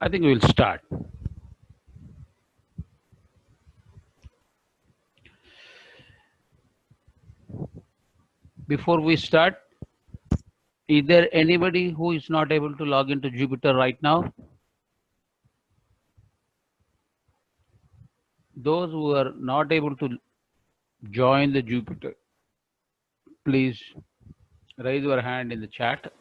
I think we'll start. Before we start, is there anybody who is not able to log into Jupyter right now? Those who are not able to join the Jupyter, please raise your hand in the chat.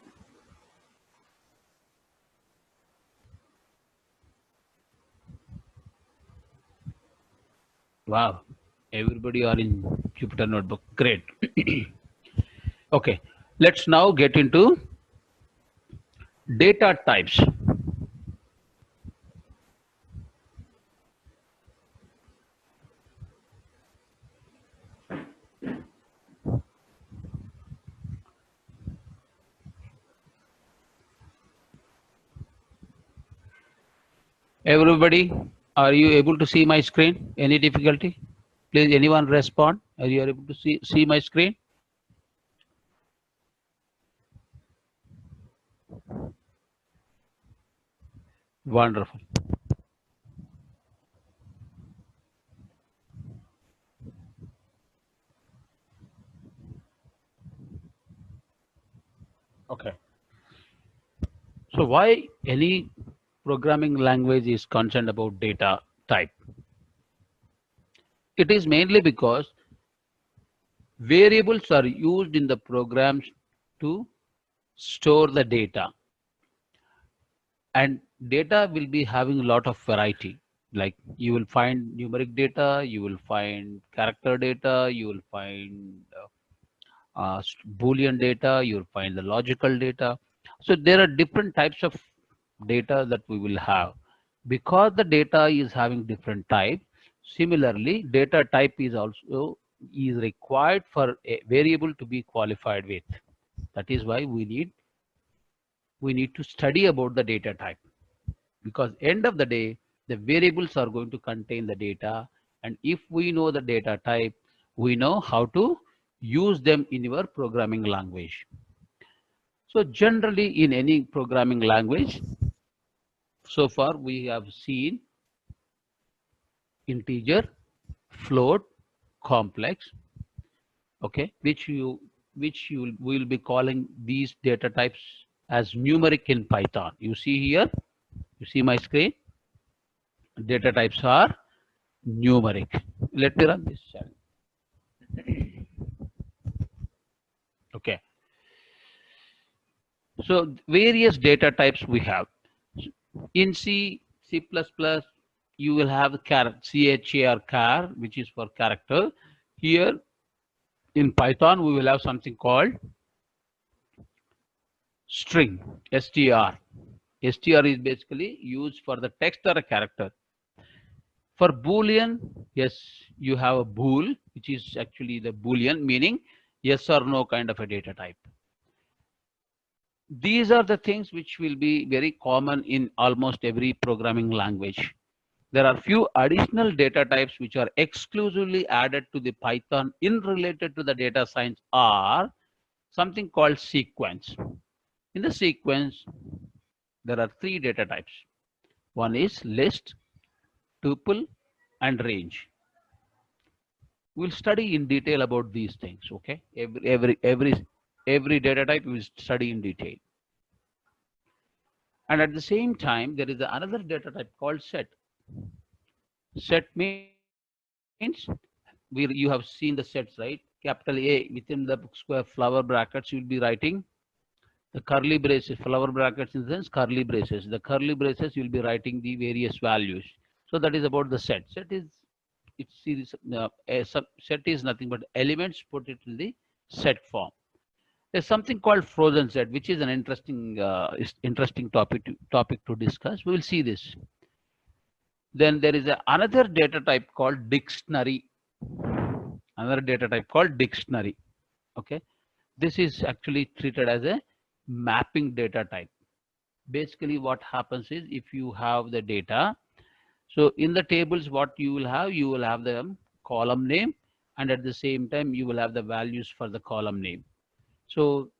Wow, everybody are in Jupyter Notebook. Great. Okay, let's now get into data types. Everybody, are you able to see my screen? Any difficulty? Please, anyone respond. Are you able to see my screen? Wonderful. Okay. So why any programming language is concerned about data type? It is mainly because variables are used in the programs to store the data, and data will be having a lot of variety. Like you will find numeric data, you will find character data, you will find Boolean data, you'll find the logical data. So there are different types of data that we will have. Because the data is having different type, similarly, data type is also is required for a variable to be qualified with. That is why we need to study about the data type. Because end of the day, the variables are going to contain the data, and if we know the data type, we know how to use them in your programming language. So generally in any programming language, so far we have seen integer, float, complex, okay, which you will be calling these data types as numeric in Python. You see here, you see my screen, data types are numeric. Let me run this channel. Okay. So various data types we have. In C, C++, you will have char, which is for character. Here in Python, we will have something called string, str. Str is basically used for the text or a character. For Boolean, yes, you have a bool, which is actually the Boolean, meaning yes or no kind of a data type. These are the things which will be very common in almost every programming language. There are few additional data types which are exclusively added to the Python in related to the data science are something called sequence. In the sequence, there are three data types. One is list, tuple, and range. We'll study in detail about these things. Okay, every data type we will study in detail. And at the same time, there is another data type called set. Set means you have seen the sets, right? Capital A within the square flower brackets, you'll be writing the curly braces, flower brackets in the sense curly braces. The curly braces, you'll be writing the various values. So that is about the set. Set is set is nothing but elements put it in the set form. There's something called frozen set, which is an interesting topic to discuss. We will see this. Then there is another data type called dictionary. Another data type called dictionary. Okay, this is actually treated as a mapping data type. Basically, what happens is if you have the data, so in the tables, what you will have the column name, and at the same time, you will have the values for the column name. So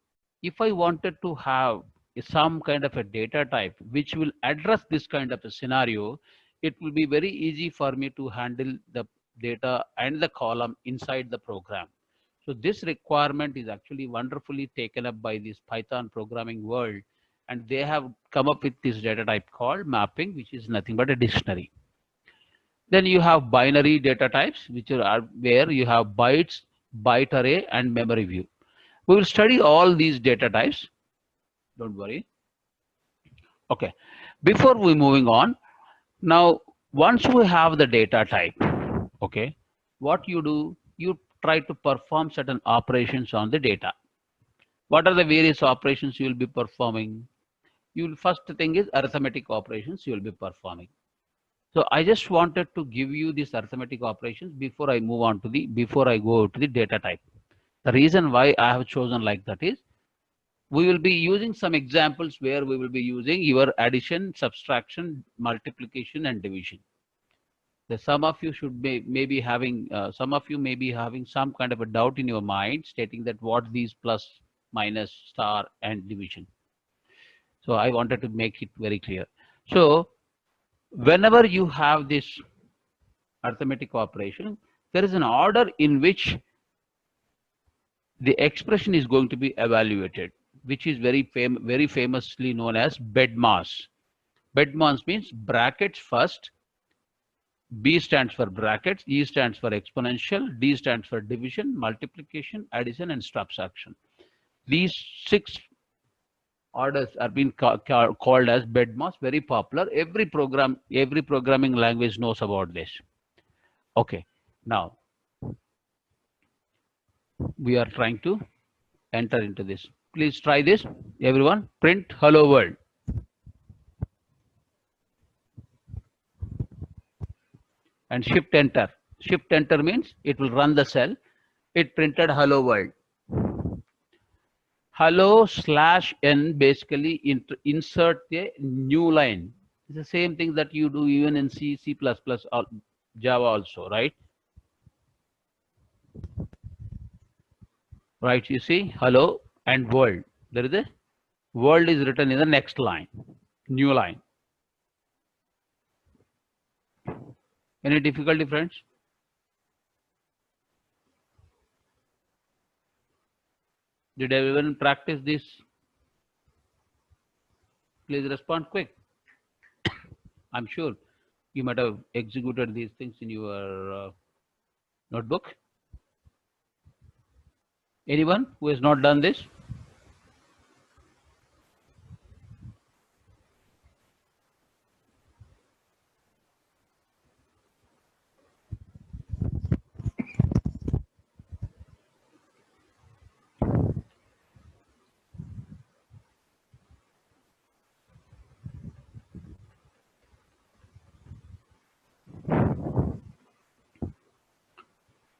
if I wanted to have some kind of a data type which will address this kind of a scenario, it will be very easy for me to handle the data and the column inside the program. So this requirement is actually wonderfully taken up by this Python programming world, and they have come up with this data type called mapping, which is nothing but a dictionary. Then you have binary data types, which are where you have bytes, byte array, and memory view. We will study all these data types. Don't worry. Okay. Before we moving on, now once we have the data type, okay, what you do, you try to perform certain operations on the data. What are the various operations you will be performing? You will, first thing is arithmetic operations you will be performing. So I just wanted to give you these arithmetic operations before I move on to before I go to the data type. The reason why I have chosen like that is we will be using some examples where we will be using your addition, subtraction, multiplication, and division. Some of you should may be having some of you may be having some kind of a doubt in your mind stating that what these plus, minus, star, and division. So I wanted to make it very clear. So whenever you have this arithmetic operation, there is an order in which the expression is going to be evaluated, which is very famously known as BEDMAS. BEDMAS means brackets first, B stands for brackets, E stands for exponential, D stands for division, multiplication, addition, and subtraction. These 6 orders are being called as BEDMAS, very popular. Every programming language knows about this. Okay, now we are trying to enter into this. Please try this, everyone. Print hello world. And shift enter. Shift enter means it will run the cell. It printed hello world. Hello /n basically insert a new line. It's the same thing that you do even in C, C++, or Java also, right? Right, you see hello and world. There is a world is written in the next line, new line. Any difficulty, friends? Did everyone practice this? Please respond quick. I'm sure you might have executed these things in your notebook. Anyone who has not done this?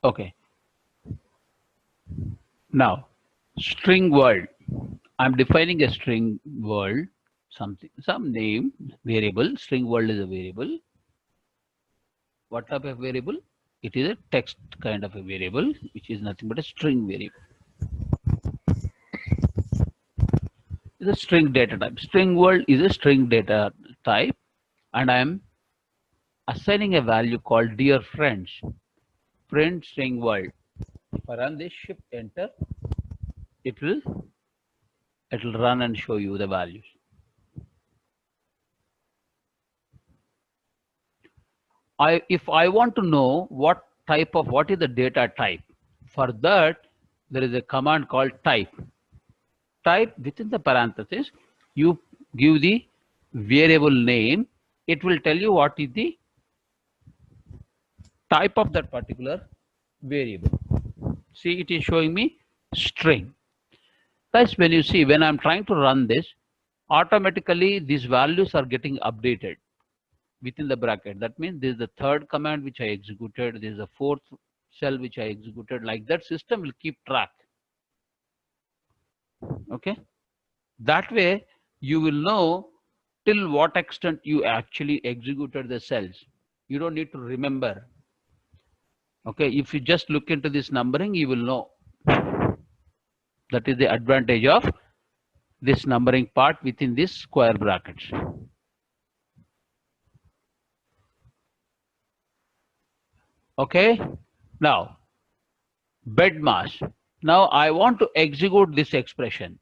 Okay. Now, string world. I'm defining a string world, some name, variable. String world is a variable. What type of variable? It is a text kind of a variable, which is nothing but a string variable. It's a string data type. String world is a string data type, and I am assigning a value called dear friends. Print string world. If I run this, shift enter, it will run and show you the values. If I want to know what is the data type, for that there is a command called type. Type within the parenthesis, you give the variable name. It will tell you what is the type of that particular variable. See, it is showing me string. Thus, when you see, when I'm trying to run this, automatically these values are getting updated within the bracket. That means this is the third command which I executed. This is the fourth cell which I executed. Like that, system will keep track. Okay. That way, you will know till what extent you actually executed the cells. You don't need to remember. Okay. If you just look into this numbering, you will know. That is the advantage of this numbering part within this square brackets. Okay, now bed mass. Now I want to execute this expression.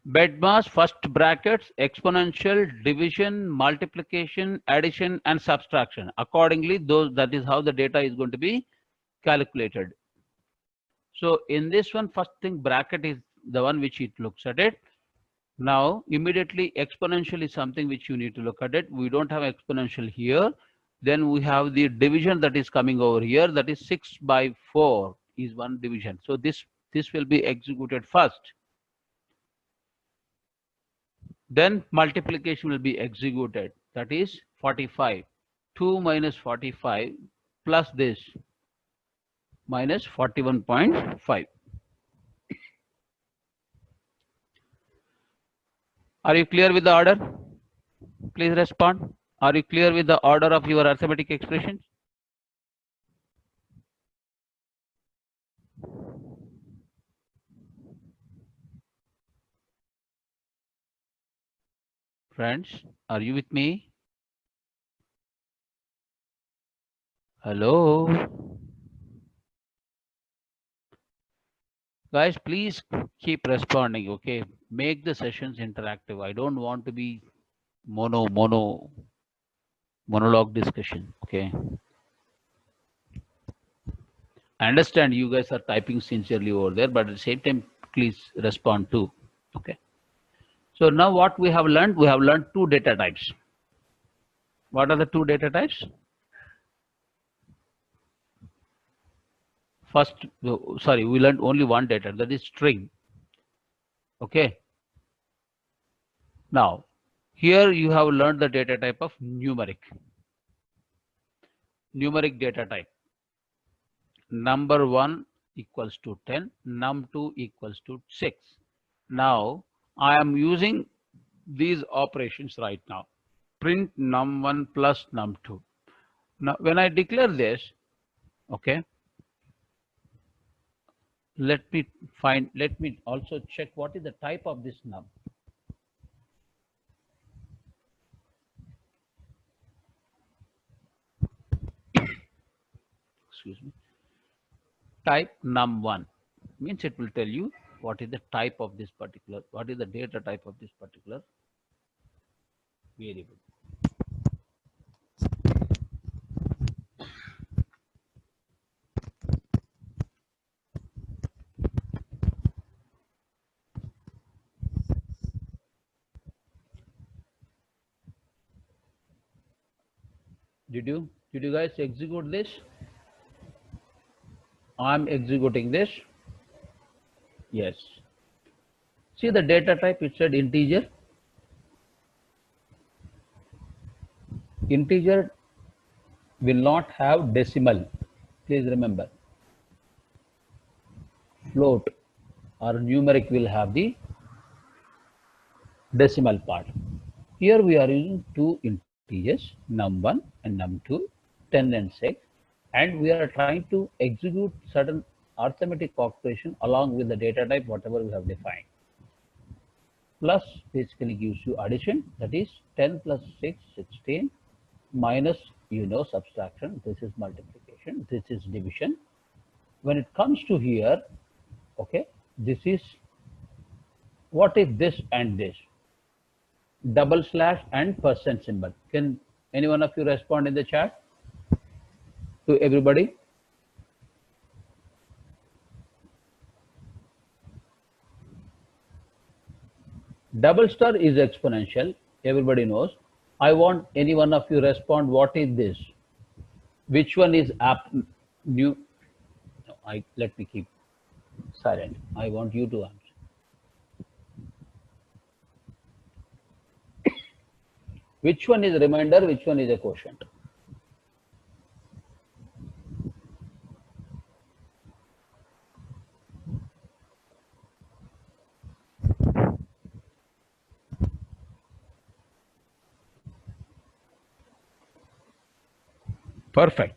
Bed mass, first brackets, exponential, division, multiplication, addition, and subtraction. Accordingly, that is how the data is going to be calculated. So in this one, first thing, bracket is the one which it looks at it. Now immediately exponential is something which you need to look at it. We don't have exponential here. Then we have the division that is coming over here. That is 6 by 4 is one division. So this will be executed first. Then multiplication will be executed. That is 45. 2 minus 45 plus this minus 41.5. Are you clear with the order? Please respond. Are you clear with the order of your arithmetic expressions? Friends, are you with me? Hello? Guys, please keep responding, okay? Make the sessions interactive. I don't want to be monologue discussion, okay? I understand you guys are typing sincerely over there, but at the same time, please respond too, okay? So now what we have learned two data types. What are the two data types? First, sorry, we learned only one data, that is string. Okay. Now, here you have learned the data type of numeric data type. Number 1 equals to 10, num2 equals to 6. Now, I am using these operations right now. Print num1 plus num2. Now, when I declare this, okay, let me also check what is the type of this num. Excuse me. Type num1 means it will tell you what is the type of this particular, what is the data type of this particular variable. Did you guys execute this? I'm executing this. Yes. See the data type, it said integer. Integer will not have decimal. Please remember. Float or numeric will have the decimal part. Here we are using two integers, num1 and num2, 10 and 6, and we are trying to execute certain arithmetic operation along with the data type whatever we have defined. Plus basically gives you addition, that is 10 plus 6, 16, minus subtraction, this is multiplication, this is division. When it comes to here, okay, this is what is this and this, double slash and percent symbol. Can any one of you respond in the chat to everybody? Double star is exponential, everybody knows. I want any one of you respond, what is this? Which one is new? No, let me keep silent. I want you to answer. Which one is remainder? Which one is a quotient? Perfect.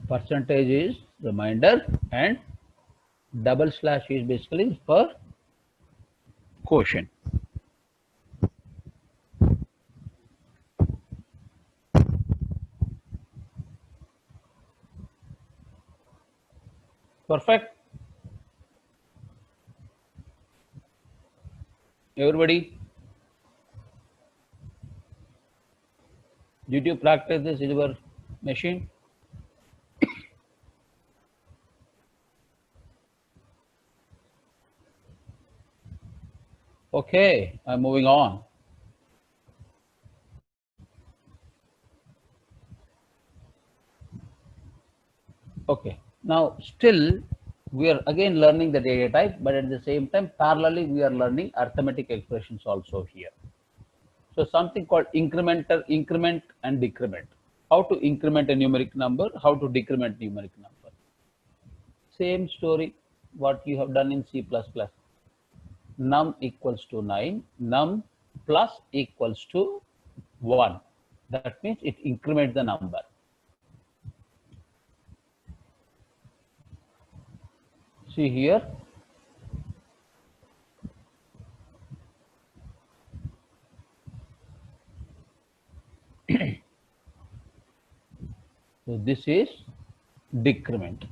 Percentage is remainder and Double slash is basically for quotient. Perfect. Everybody, did you practice this in your machine? Okay, I'm moving on. Okay, now still we are again learning the data type, but at the same time, parallelly, we are learning arithmetic expressions also here. So something called increment and decrement. How to increment a numeric number, how to decrement numeric number. Same story, what you have done in C++. Num equals to 9, num plus equals to 1. That means it increments the number. See here. So this is decrement.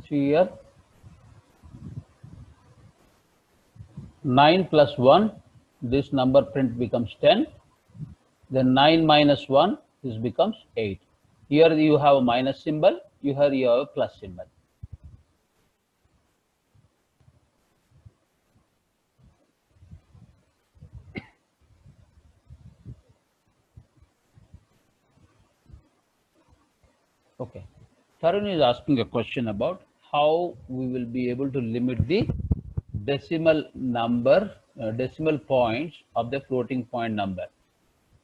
See here. 9 plus 1, this number print becomes 10. Then 9 minus 1, this becomes 8. Here you have a minus symbol, here you have a plus symbol. Okay. Tarun is asking a question about how we will be able to limit the decimal number, decimal points of the floating point number.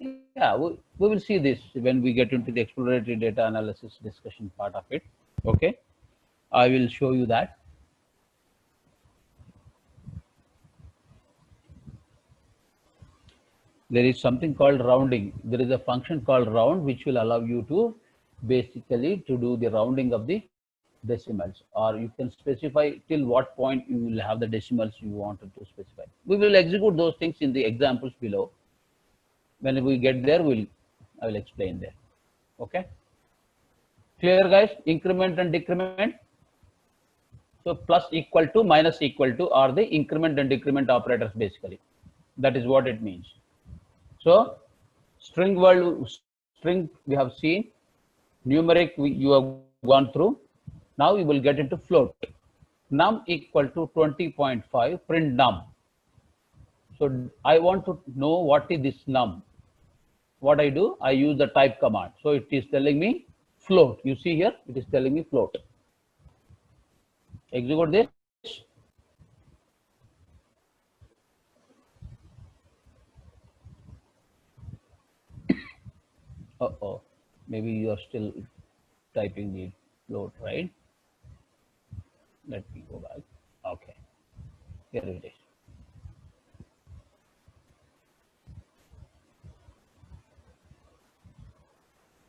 Yeah, we will see this when we get into the exploratory data analysis discussion part of it. Okay, I will show you that. There is something called rounding. There is a function called round which will allow you to basically to do the rounding of the decimals, or you can specify till what point you will have the decimals you wanted to specify. We will execute those things in the examples below. When we get there, I will explain there. Okay, clear guys? Increment and decrement. So plus equal to minus equal to are the increment and decrement operators basically. That is what it means. So string we have seen, numeric you have gone through. Now we will get into float. Num equal to 20.5, print num. So I want to know what is this num. What I do, I use the type command. So it is telling me float. You see here, it is telling me float. Execute this. Uh-oh, maybe you are still typing the float, right? Let me go back. Okay, here it is.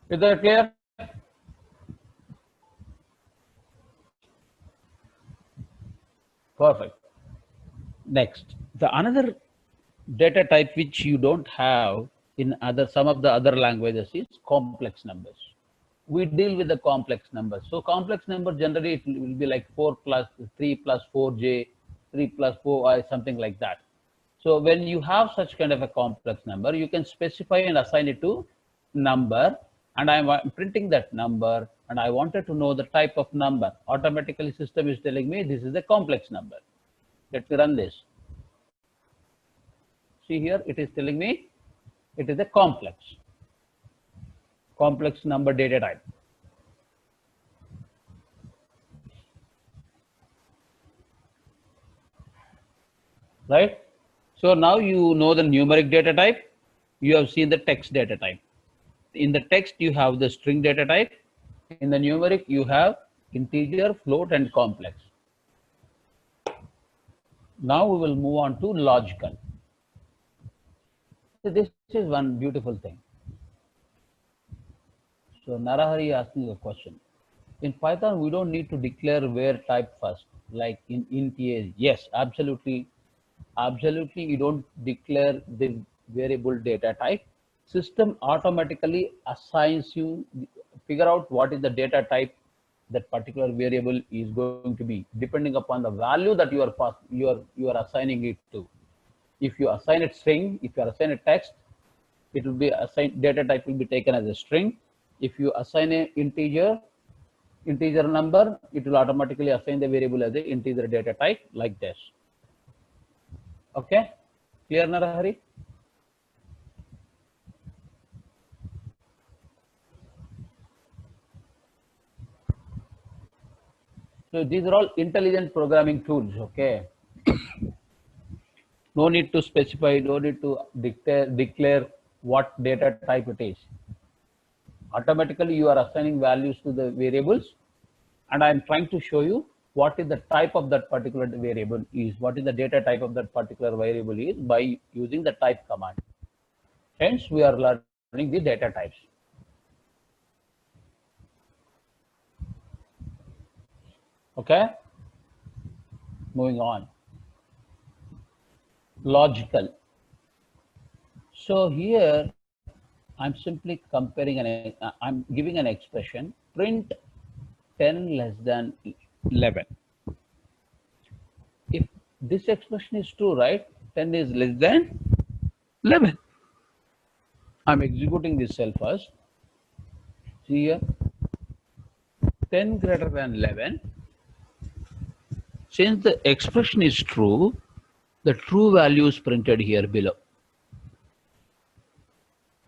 Is that clear? Perfect. Next, the another data type which you don't have in some of the other languages is complex numbers. We deal with the complex numbers. So complex number generally it will be like 4 plus 3 plus 4j, 3 plus 4i, something like that. So when you have such kind of a complex number, you can specify and assign it to number, and I'm printing that number, and I wanted to know the type of number. Automatically system is telling me this is a complex number. Let me run this. See here, it is telling me it is a complex number data type. Right? So now you know the numeric data type, you have seen the text data type. In the text, you have the string data type. In the numeric, you have integer, float, and complex. Now we will move on to logical. So this is one beautiful thing. So Narahari asking a question. In Python, we don't need to declare where type first, like in int a. Yes, absolutely, absolutely. You don't declare the variable data type. System automatically assigns you, figure out what is the data type that particular variable is going to be, depending upon the value that you are assigning it to. If you assign it string, if you assign a text, it will be assigned, data type will be taken as a string. If you assign a integer number, it will automatically assign the variable as a integer data type, like this. Okay, clear, Narahari? So these are all intelligent programming tools. Okay, no need to specify, no need to declare what data type it is. Automatically you are assigning values to the variables, and I am trying to show you what is the type of that particular variable is, what is the data type of that particular variable is, by using the type command. Hence we are learning the data types. Okay, moving on. Logical. So here I'm simply comparing I'm giving an expression, print 10 less than 11. If this expression is true, right, 10 is less than 11. I'm executing this cell first. See here, 10 greater than 11. Since the expression is true, the true value is printed here below.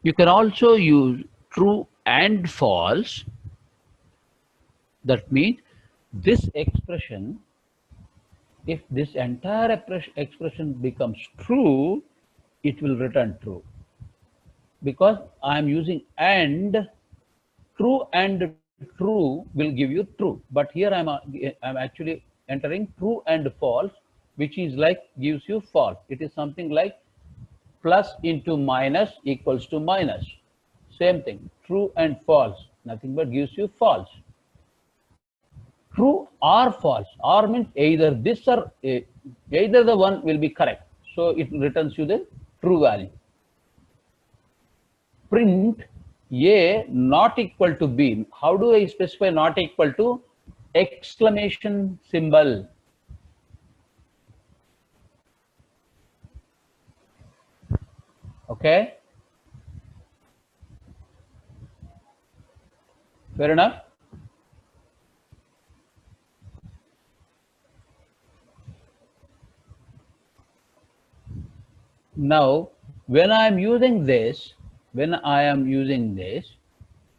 You can also use true and false. That means this expression, if this entire expression becomes true, it will return true, because I am using and. True and true will give you true, but here I'm actually entering true and false, which is like gives you false. It is something like plus into minus equals to minus. Same thing, true and false, nothing but gives you false. True or false, or means either this or either the one will be correct, so it returns you the true value. Print a not equal to b. How do I specify not equal to? Exclamation symbol. Okay, fair enough. Now when I am using this,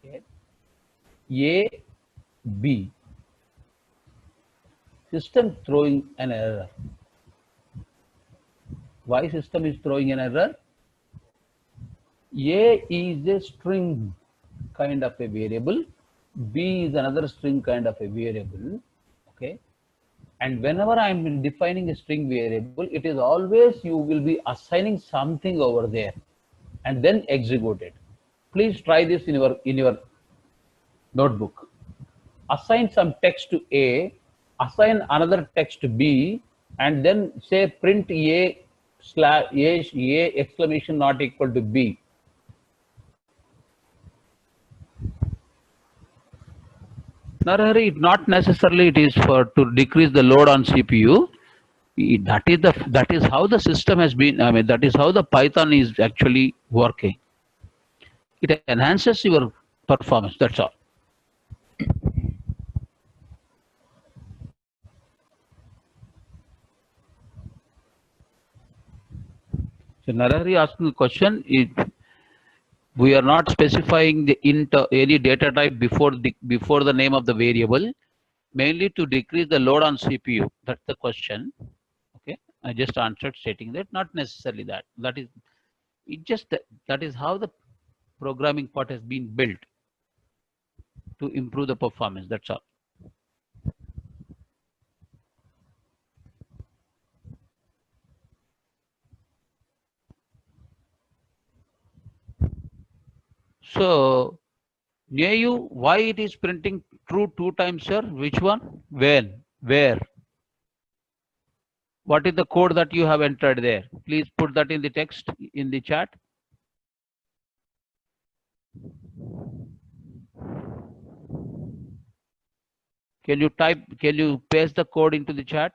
okay, a b, system throwing an error. Why system is throwing an error? A is a string kind of a variable, b is another string kind of a variable. Okay, and whenever I am defining a string variable, it is always you will be assigning something over there and then execute it. Please try this in your notebook. Assign some text to a, assign another text to b, and then say print a slash a exclamation not equal to b. Narahari, not necessarily it is for to decrease the load on CPU. That is how the system has been. I mean, that is how the Python is actually working. It enhances your performance. That's all. So Narahari asking the question: we are not specifying the any data type before the name of the variable, mainly to decrease the load on CPU. That's the question. Okay, I just answered stating that not necessarily that. That is it. Just that is how the programming part has been built to improve the performance. That's all. So near you, why it is printing true 2 times, sir? Which one? When? Where? What is the code that you have entered there? Please put that in the text in the chat. Can you paste the code into the chat?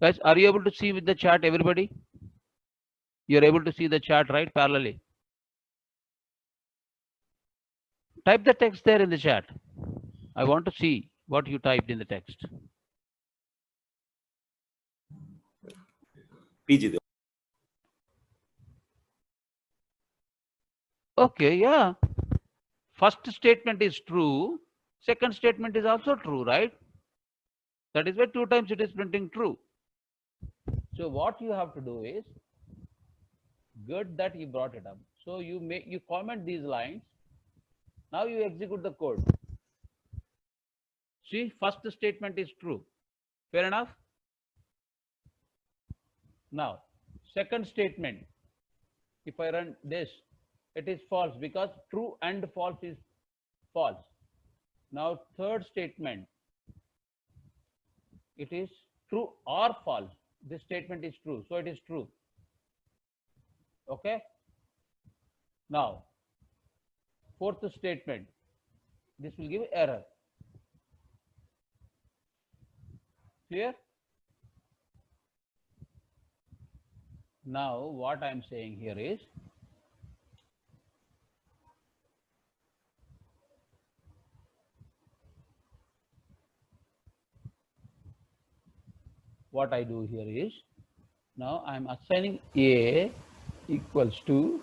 Guys, are you able to see with the chat, everybody? You're able to see the chat, right? Parallelly. Type the text there in the chat. I want to see what you typed in the text. PG. Okay, yeah. First statement is true. Second statement is also true, right? That is why 2 times it is printing true. So what you have to do is, good that you brought it up. So you comment these lines. Now you execute the code. See, first statement is true. Fair enough? Now, second statement, if I run this, it is false because true and false is false. Now, third statement, it is true or false. This statement is true, so it is true. Okay? Now, fourth statement, this will give error. Clear? Now, what I am saying here is, what I do here is, now I am assigning A equals to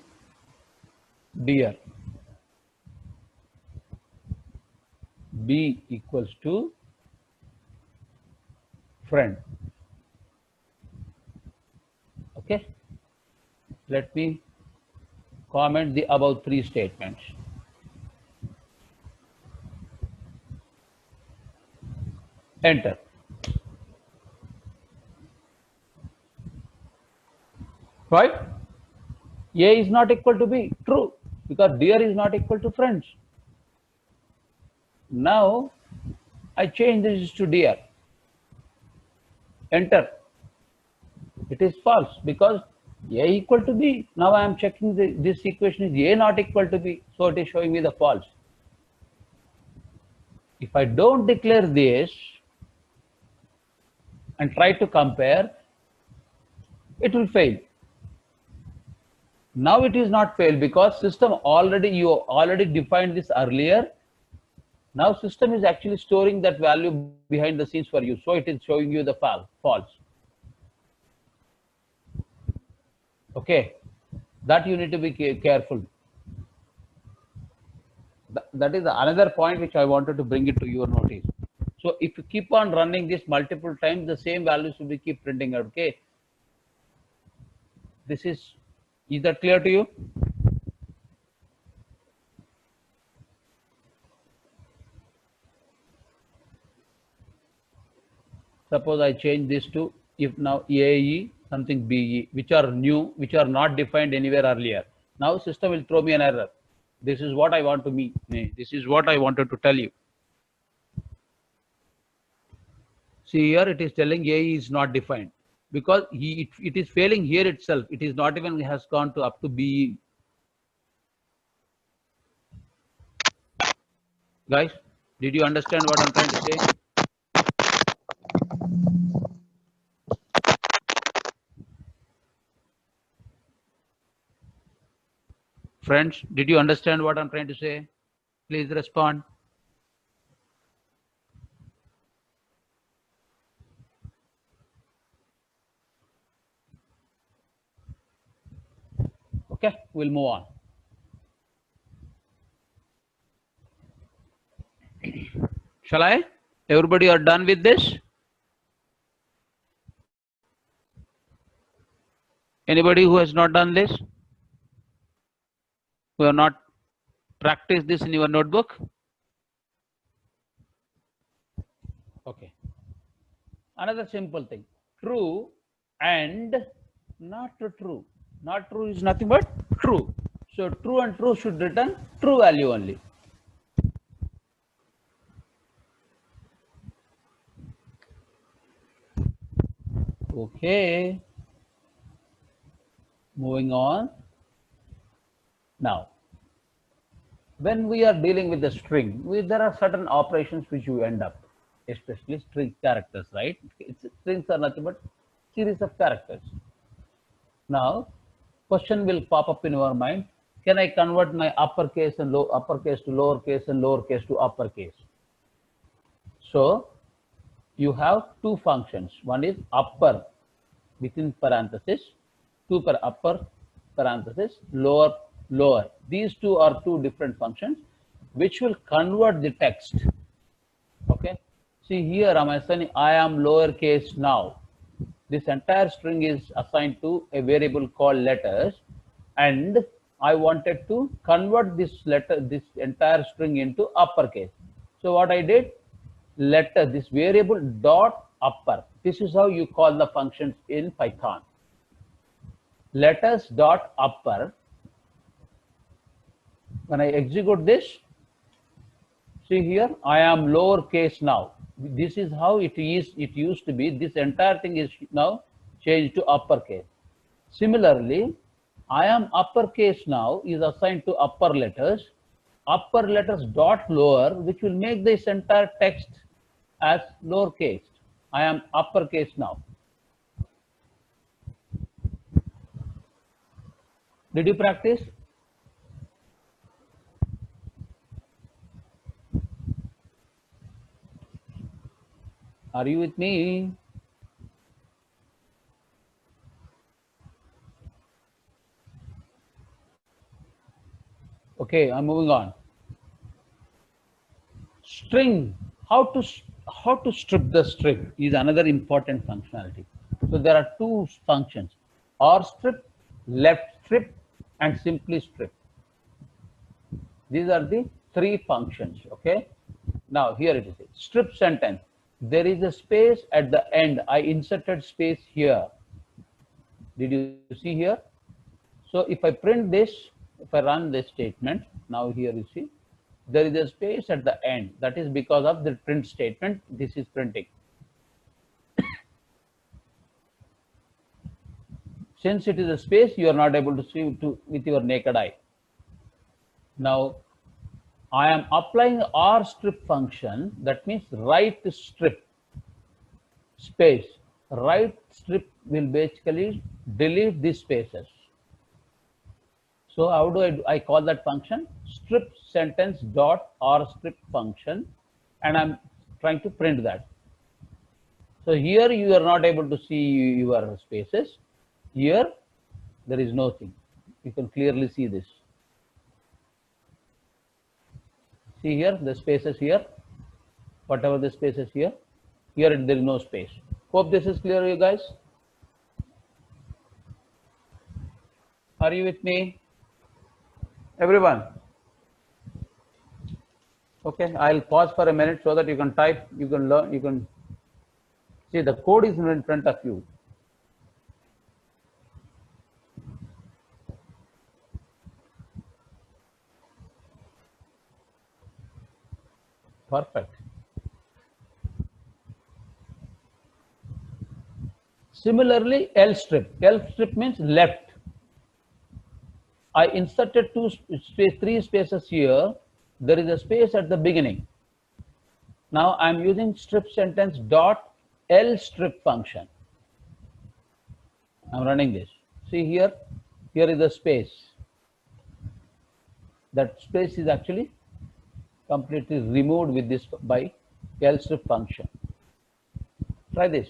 dear, B equals to friend. Okay, let me comment the above 3 statements. Enter. Right? A is not equal to B. True, because dear is not equal to friends. Now I change this to dear. Enter. It is false because A equal to B. Now I am checking this equation is A not equal to B. So it is showing me the false. If I don't declare this and try to compare, it will fail. Now it is not fail because system you already defined this earlier. Now system is actually storing that value behind the scenes for you. So it is showing you the false. Okay, that you need to be careful. That is another point which I wanted to bring it to your notice. So if you keep on running this multiple times, the same values will be keep printing out. Okay, this is that clear to you? Suppose I change this to, if now AE something BE, which are new, which are not defined anywhere earlier. Now system will throw me an error. This is what I want to mean. This is what I wanted to tell you. See here it is telling AE is not defined because it is failing here itself. It is not even has gone to up to BE. Guys, did you understand what I'm trying to say? Friends, did you understand what I'm trying to say? Please respond. Okay, we'll move on. Shall I? Everybody are done with this? Anybody who has not done this? Who have not practiced this in your notebook? Okay. Another simple thing. True and not true. Not true is nothing but true. So true and true should return true value only. Okay, moving on. Now, when we are dealing with the string, there are certain operations which you end up, especially string characters, right? Strings are nothing but series of characters. Now, question will pop up in your mind: can I convert my uppercase and uppercase to lowercase and lowercase to uppercase? So you have two functions. One is upper within parenthesis, two per upper parenthesis, lower lower. These two are two different functions which will convert the text. Okay. See here, am I saying I am lowercase now? This entire string is assigned to a variable called letters, and I wanted to convert this entire string into uppercase. So what I did, letter this variable dot upper. This is how you call the functions in Python. Letters dot upper. When I execute this, see here, I am lowercase now. This is how it is. It used to be. This entire thing is now changed to uppercase. Similarly, I am uppercase now is assigned to upper letters dot lower, which will make this entire text as lowercase. I am uppercase now. Did you practice? Are you with me? Okay, I'm moving on. String, how to strip the string is another important functionality. So there are two functions: or strip, left strip, and simply strip. These are the three functions. Okay. Now here it is. Strip sentence. There is a space at the end. I inserted space here. Did you see here? So if I print this, if I run this statement, now here you see, there is a space at the end. That is because of the print statement. This is printing. Since it is a space, you are not able to see with your naked eye. Now, I am applying R strip function. That means right strip space. Right strip will basically delete these spaces. So how do I call that function? Strip sentence dot R strip function, and I'm trying to print that. So here you are not able to see your spaces. Here there is nothing. You can clearly see this. See here the spaces here, whatever the spaces here. Here there is no space. Hope this is clear, you guys. Are you with me? Everyone? Okay, I'll pause for a minute so that you can type, you can learn, you can see the code is in front of you. Perfect. Similarly, L strip. L strip means left. I inserted three spaces here. There is a space at the beginning. Now I'm using strip sentence dot L strip function. I'm running this. See here, here is a space. That space is actually completely removed with this by L strip function. Try this.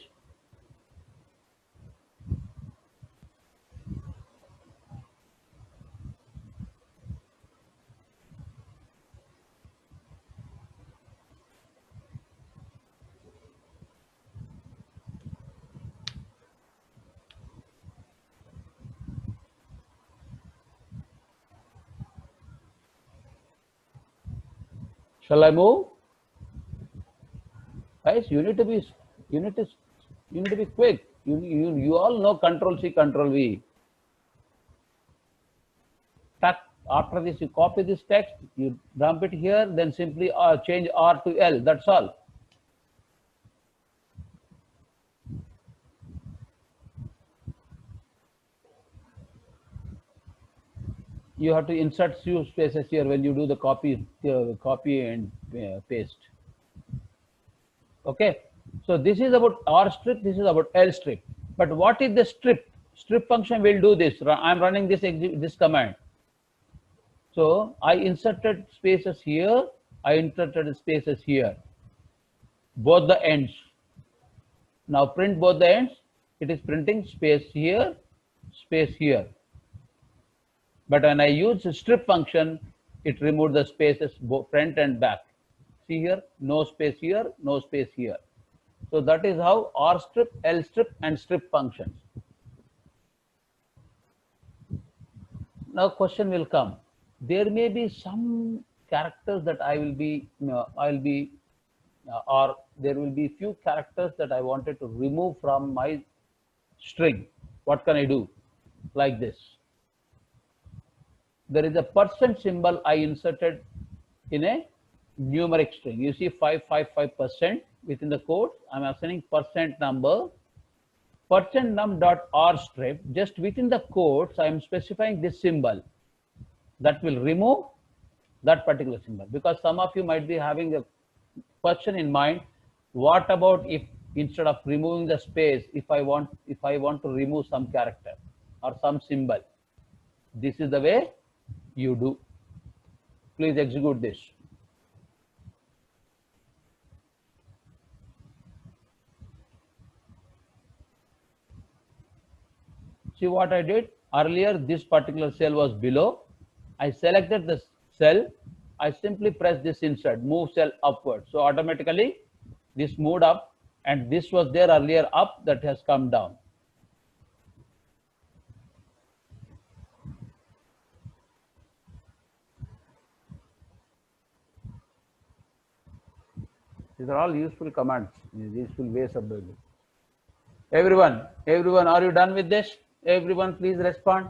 Shall I move? Guys, you need to be quick. You all know Control C, Control V. Tuck, After this, you copy this text, you dump it here, then simply change R to L. That's all. You have to insert few spaces here when you do the copy and paste. Okay, so this is about R strip, this is about L strip. But what is the strip? Strip function will do this. I'm running this command. So I inserted spaces here, I inserted spaces here, both the ends. Now print both the ends. It is printing space here, space here. But when I use the strip function, it removed the spaces both front and back. See here, no space here, no space here. So that is how R strip, L strip, and strip functions. Now question will come. There may be some characters that or there will be few characters that I wanted to remove from my string. What can I do? Like this. There is a % symbol I inserted in a numeric string. You see 555% within the quotes. I'm assigning % number. %num dot R strip, just within the quotes, I am specifying this symbol that will remove that particular symbol, because some of you might be having a question in mind. What about if instead of removing the space, if I want to remove some character or some symbol? This is the way you do. Please execute this. See what I did earlier? This particular cell was below. I selected the cell. I simply press this insert, move cell upward. So automatically this moved up, and this was there earlier up, that has come down. These are all useful commands, useful ways of doing it. Everyone, are you done with this? Everyone, please respond.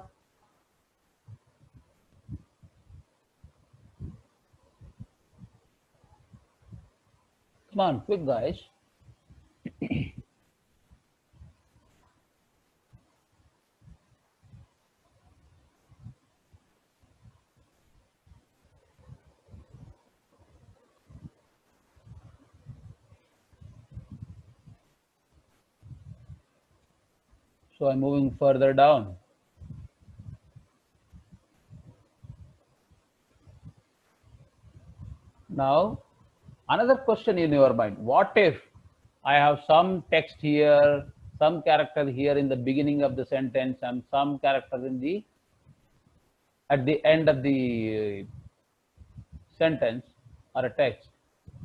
Come on, quick guys. So I'm moving further down. Now, another question in your mind: what if I have some text here, some character here in the beginning of the sentence, and some character at the end of the sentence or a text?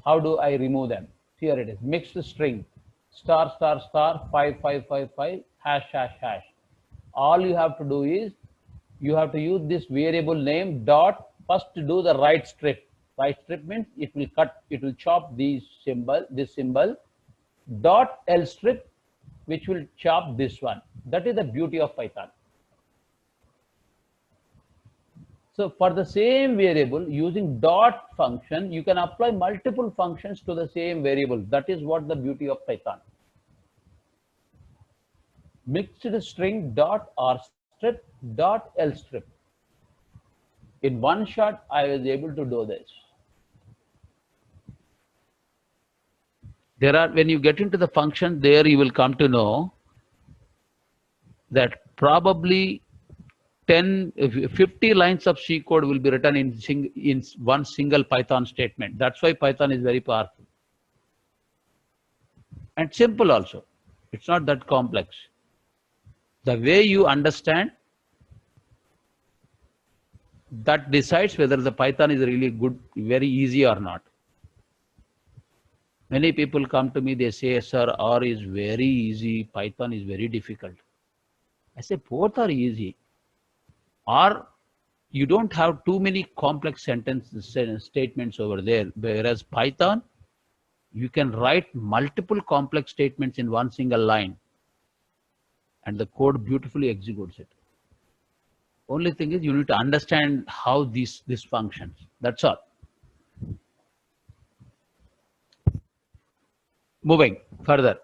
How do I remove them? Here it is: mixed string, star star star 5555 hash hash hash. All you have to do is you have to use this variable name dot. First do the right strip. Right strip means it will chop this symbol. Dot L strip, which will chop this one. That is the beauty of Python. So for the same variable, using dot function, you can apply multiple functions to the same variable. That is what the beauty of Python. Mixed string dot R strip dot L strip. In one shot, I was able to do this. There are, when you get into the function, there you will come to know that probably 50 lines of C code will be written in one single Python statement. That's why Python is very powerful and simple also. It's not that complex. The way you understand, that decides whether the Python is really good, very easy or not. Many people come to me, they say, sir, R is very easy, Python is very difficult. I say both are easy. R, you don't have too many complex statements over there, whereas Python, you can write multiple complex statements in one single line, and the code beautifully executes it. Only thing is you need to understand how this functions. That's all. Moving further.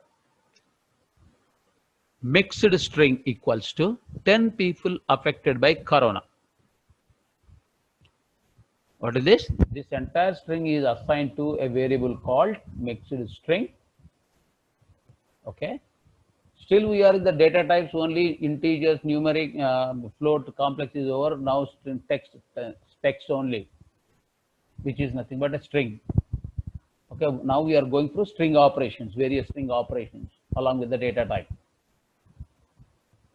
Mixed string equals to 10 people affected by corona. What is this? This entire string is assigned to a variable called mixed string. Okay. Still we are in the data types only, integers, numeric, float, complex is over. Now text only, which is nothing but a string. Okay. Now we are going through string operations, various string operations along with the data type.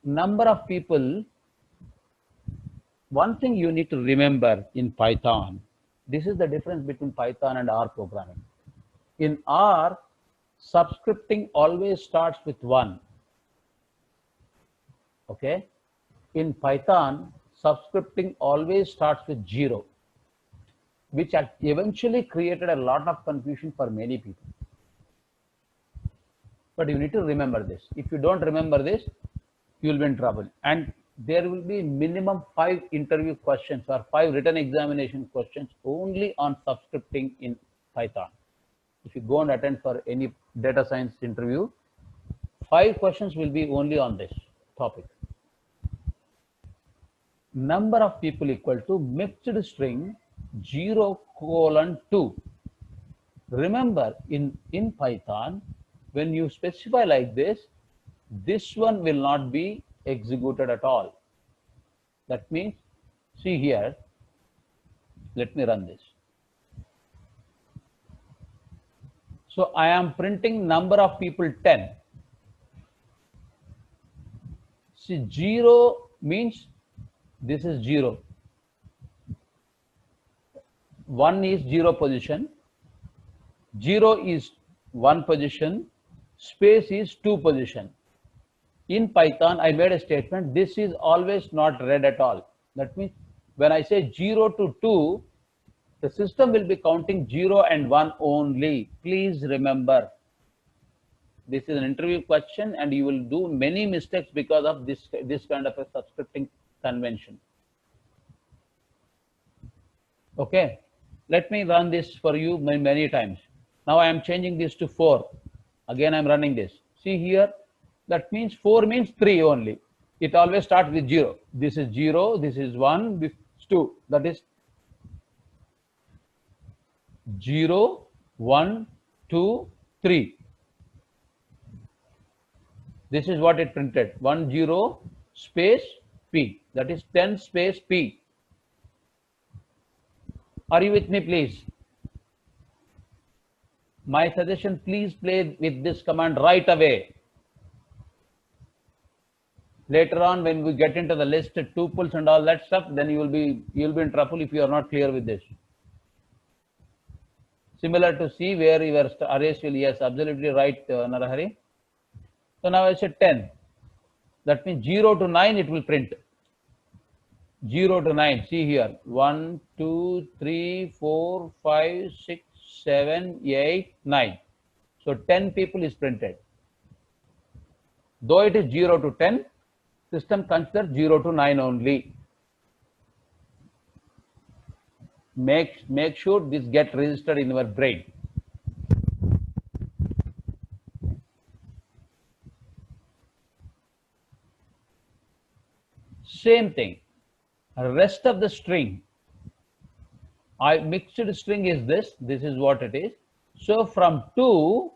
Number of people. One thing you need to remember in Python, this is the difference between Python and R programming. In R, subscripting always starts with 1. Okay. In Python, subscripting always starts with 0, which eventually created a lot of confusion for many people. But you need to remember this. If you don't remember this, you will be in trouble. And there will be minimum 5 interview questions or 5 written examination questions only on subscripting in Python. If you go and attend for any data science interview, 5 questions will be only on this topic. Number of people equal to mixed string 0:2. Remember, in Python, when you specify like this one will not be executed at all. That means, see here, let me run this. So I am printing number of people 10. See, 0 means this is 0. 1 is 0 position. 0 is 1 position. Space is 2 position. In Python, I made a statement, this is always not read at all. That means when I say 0 to 2, the system will be counting 0 and 1 only. Please remember, this is an interview question and you will do many mistakes because of this kind of a subscripting convention. Okay, let me run this for you many times. Now I am changing this to 4. Again, I am running this. See here, that means 4 means 3 only. It always starts with 0. This is 0, this is 1, this is 2. That is 0, 1, 2, 3. This is what it printed. 1, 0, space P. That is 10 space P. Are you with me, please? My suggestion, please play with this command right away. Later on, when we get into the list, tuples and all that stuff, then you'll be in trouble if you are not clear with this. Similar to C, where your arrays will, yes, absolutely right, Narahari. So now I said 10. That means 0 to 9 it will print. 0 to 9. See here. 1, 2, 3, 4, 5, 6, 7, 8, 9. So 10 people is printed. Though it is 0 to 10, system considers 0 to 9 only. Make sure this get registered in your brain. Same thing. Rest of the string, mixed string is this. This is what it is. So from 2,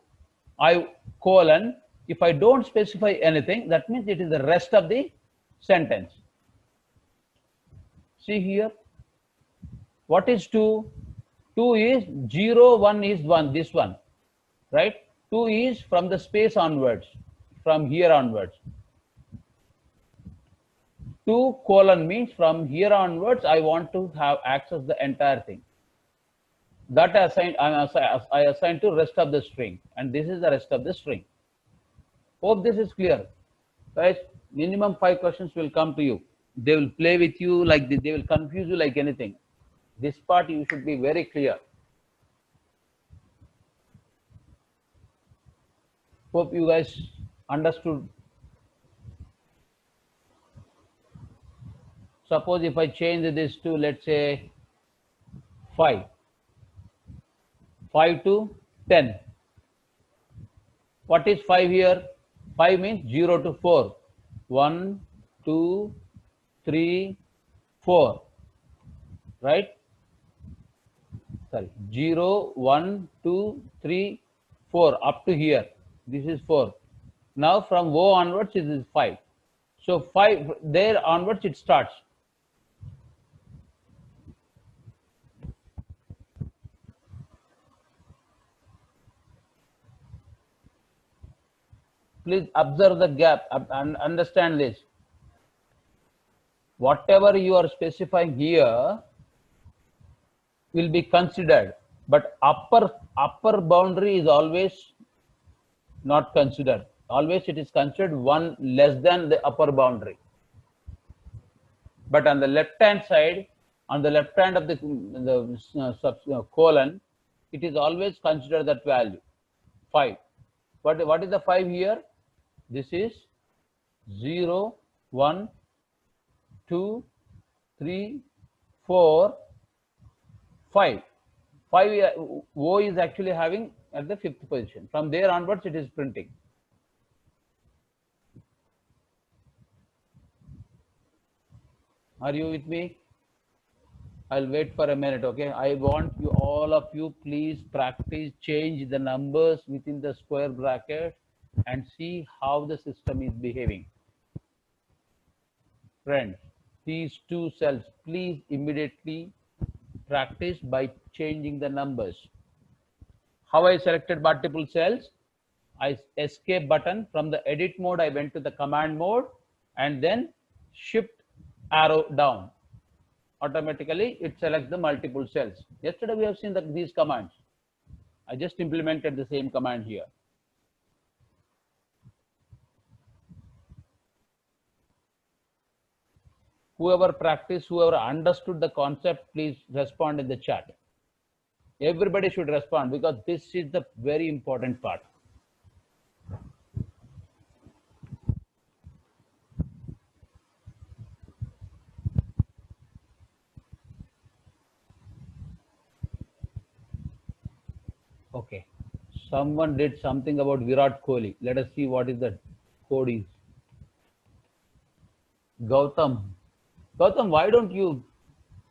colon. If I don't specify anything, that means it is the rest of the sentence. See here. What is 2? 2 is 0, 1 is 1, this one, right? 2 is from the space onwards, from here onwards. 2 colon means from here onwards, I want to have access the entire thing. That I assign to rest of the string, and this is the rest of the string. Hope this is clear. Guys, minimum 5 questions will come to you. They will play with you like this. They will confuse you like anything. This part you should be very clear. Hope you guys understood. suppose if I change this to, let's say, 5, 5 to 10. What is 5 here? 5 means 0 to 4. 1, 2, 3, 4. Right? Sorry. 0, 1, 2, 3, 4. Up to here. This is 4. Now from O onwards it is 5. So 5, there onwards it starts. Please observe the gap and understand this. Whatever you are specifying here will be considered, but upper boundary is always not considered. Always it is considered one less than the upper boundary. But on the left hand side, on the left hand of the colon, it is always considered that value 5. What is the 5 here? This is 0, 1, 2, 3, 4, 5. 5 O is actually having at the 5th position. From there onwards it is printing. Are you with me? I'll wait for a minute, okay? I want you, all of you, please practice, change the numbers within the square bracket and see how the system is behaving. Friends, these two cells, please immediately practice by changing the numbers. How I selected multiple cells? I escape button. From the edit mode, I went to the command mode and then shift arrow down. Automatically, it selects the multiple cells. Yesterday, we have seen these commands. I just implemented the same command here. Whoever practiced, whoever understood the concept, please respond in the chat. Everybody should respond because this is the very important part. Okay. Someone did something about Virat Kohli. Let us see what is the code is. Gautam. Gautam, why don't you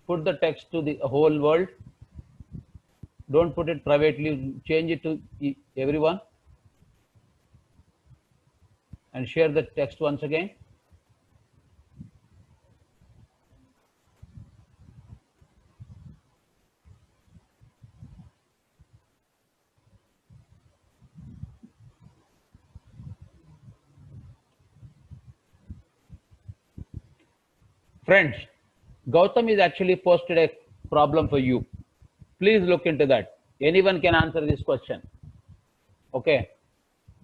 put the text to the whole world? Don't put it privately. Change it to everyone. And share the text once again. Friends, Gautam is actually posted a problem for you. Please look into that. Anyone can answer this question. Okay.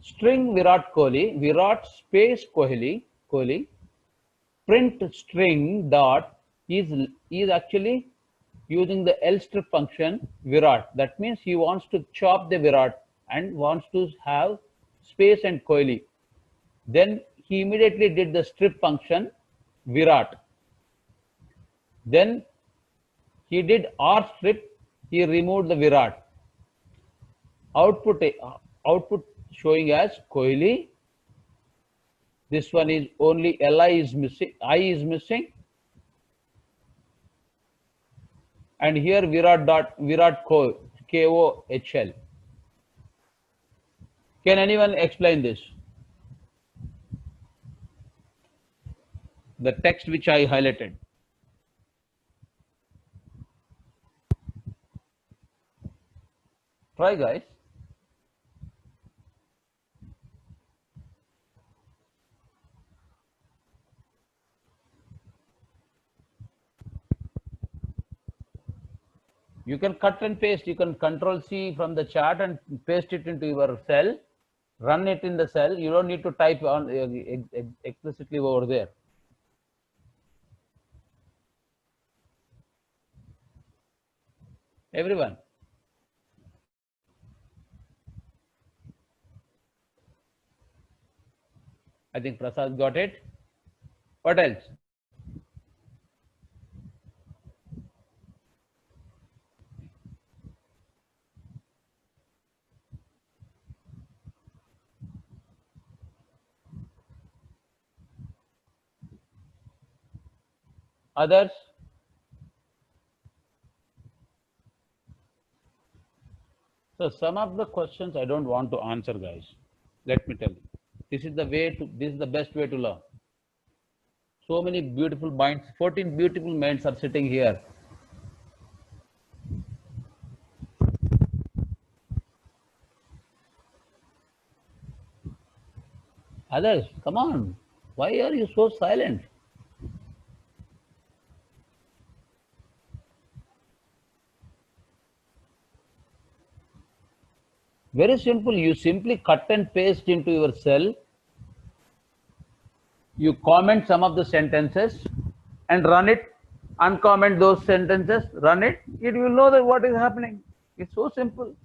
String Virat Kohli, Virat space Kohli, print string dot is actually using the lstrip function Virat. That means he wants to chop the Virat and wants to have space and Kohli. Then he immediately did the strip function Virat. Then he did R strip, he removed the Virat. Output showing as Kohli. This one is only Li is missing, I is missing. And here Virat KOHL. Can anyone explain this? The text which I highlighted. Try, guys. You can cut and paste. You can Control C from the chart and paste it into your cell. Run it in the cell. You don't need to type on explicitly over there. Everyone. I think Prasad got it. What else? Others? So some of the questions I don't want to answer, guys. Let me tell you. This is the best way to learn. So many beautiful minds, 14 beautiful minds are sitting here. Others, come on. Why are you so silent? Very simple. You simply cut and paste into your cell. You comment some of the sentences and run it. Uncomment those sentences, run it. It will know that what is happening. It's so simple.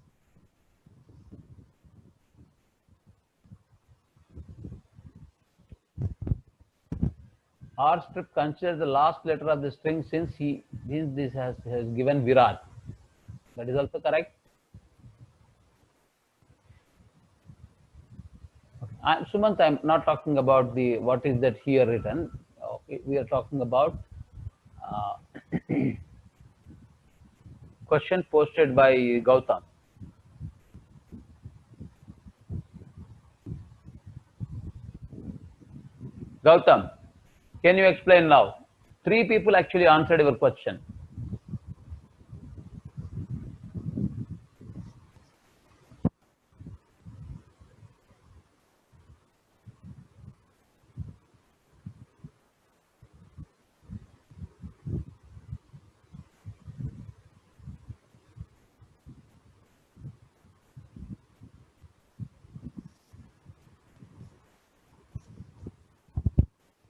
R strip considers the last letter of the string since this has given Virat. That is also correct. Sumant, I'm not talking about the what is that here written. Okay, we are talking about uh, question posted by Gautam. Gautam, can you explain now? Three people actually answered your question.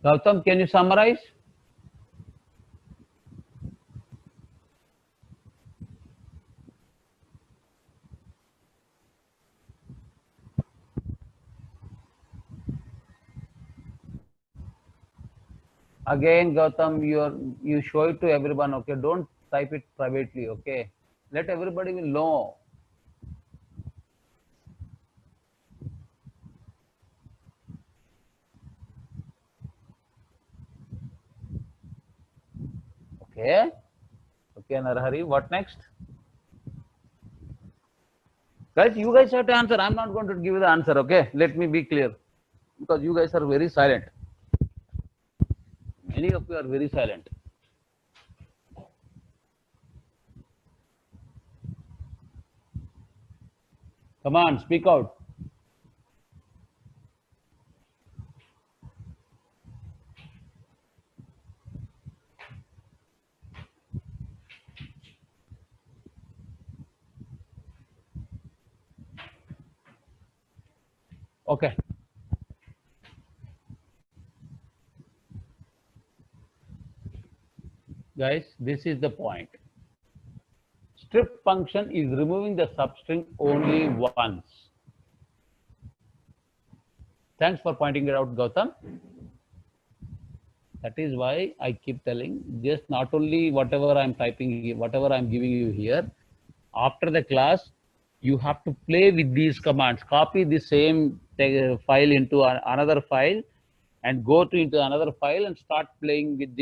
Gautam, can you summarize? Again, Gautam, you show it to everyone. Okay, don't type it privately. Okay, let everybody will know. Okay, okay, Narhari. What next? Guys, you guys have to answer. I'm not going to give you the answer. Okay, let me be clear, because you guys are very silent. Many of you are very silent. Come on, speak out. Okay. Guys, this is the point. Strip function is removing the substring only once. Thanks for pointing it out, Gautam. That is why I keep telling, just not only whatever I'm typing, whatever I'm giving you here, after the class, you have to play with these commands. Copy the same file into another file and go to into another file and start playing with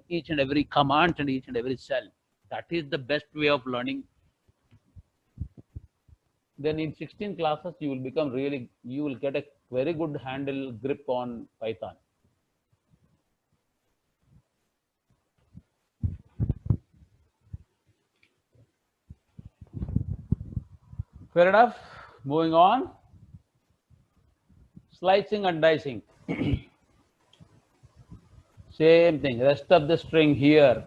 each and every command and each and every cell. That is the best way of learning. Then in 16 classes, you will become really, you will get a very good handle grip on Python. Fair enough. Moving on. Slicing and dicing. Same thing. Rest of the string here.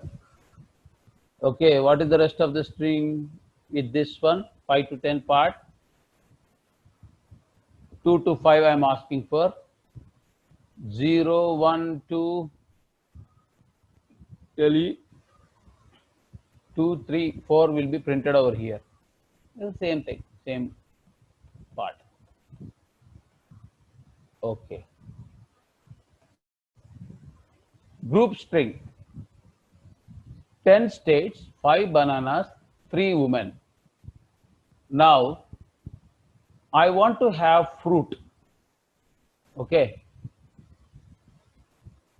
Okay, what is the rest of the string with this one? 5 to 10 part. 2 to 5 I am asking for. 0, 1, 2, LE. 2, 3, 4 will be printed over here. The same thing, same part. Okay. Group string. 10 states, 5 bananas, 3 women. Now, I want to have fruit. Okay.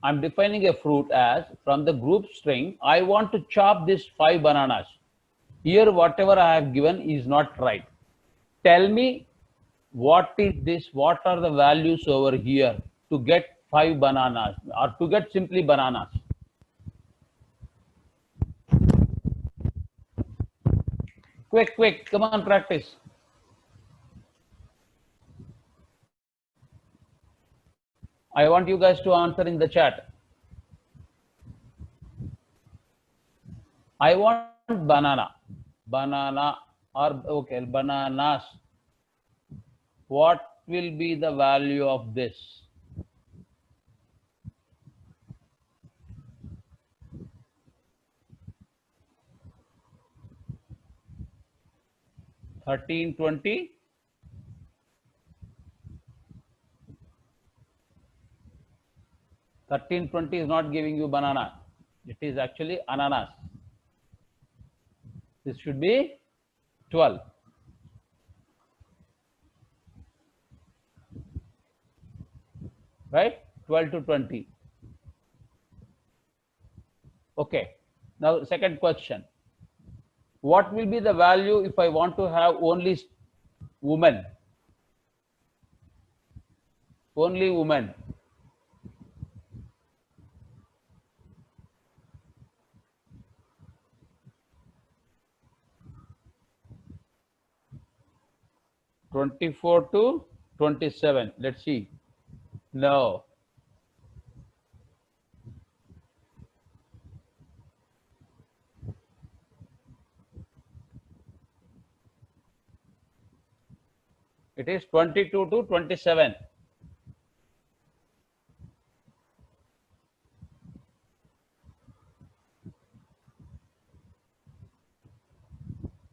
I'm defining a fruit as from the group string, I want to chop this 5 bananas. Here, whatever I have given is not right. Tell me what is this, what are the values over here to get 5 bananas or to get simply bananas. Quick, come on, practice. I want you guys to answer in the chat. I want banana or okay, bananas. What will be the value of this? $13.20. 13.20 is not giving you banana. It is actually ananas. This should be 12. Right? 12 to 20. Okay. Now, second question. What will be the value if I want to have only women? Only women. $24 to $27. Let's see. No. It is 22 to 27.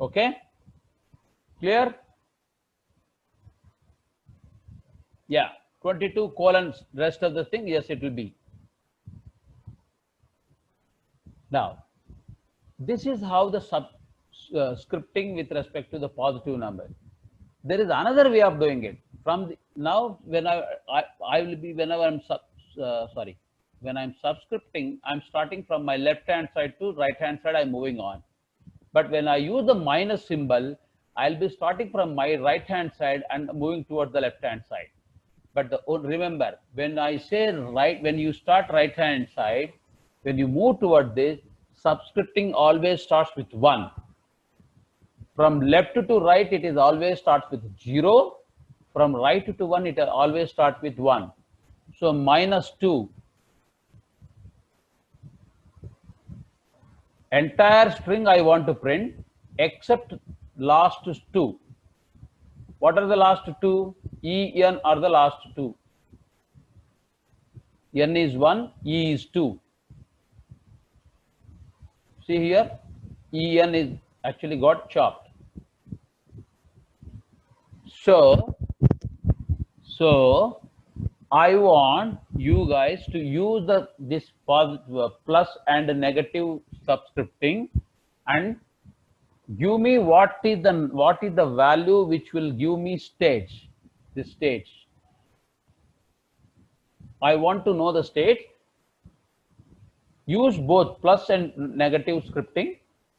Okay. Clear? Yeah. 22 colon rest of the thing. Yes, it will be. Now, this is how the scripting with respect to the positive number. There is another way of doing it. From the, now, when I will be whenever I'm when I'm subscripting, I'm starting from my left hand side to right hand side. I'm moving on. But when I use the minus symbol, I'll be starting from my right hand side and moving towards the left hand side. But remember, when I say right, when you start right hand side, when you move toward this, subscripting always starts with 1. From left to right, it is always starts with 0. From right to 1, it always starts with 1. So minus 2. Entire string I want to print except last 2. What are the last 2? E, N are the last 2. N is 1, E is 2. See here, En is actually got chopped. So I want you guys to use this positive plus and negative subscripting and give me what is the value which will give me stage. This stage. I want to know the state. Use both plus and negative scripting.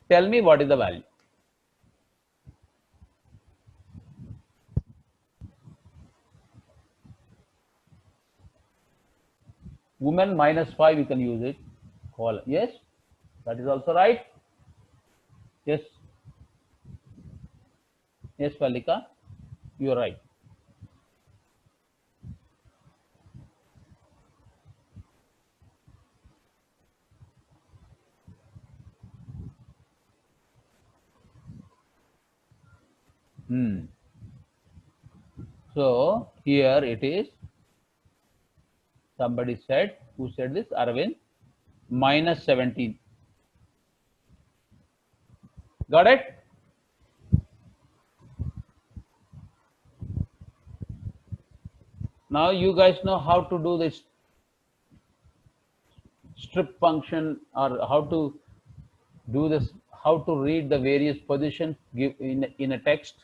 Tell me what is the value. Women minus 5, you can use it. Yes, that is also right. Yes. Yes, Palika, you are right. So here it is. Somebody said, who said this? Arvind, minus 17. Got it? Now you guys know how to do this strip function or how to do this, how to read the various positions in a text.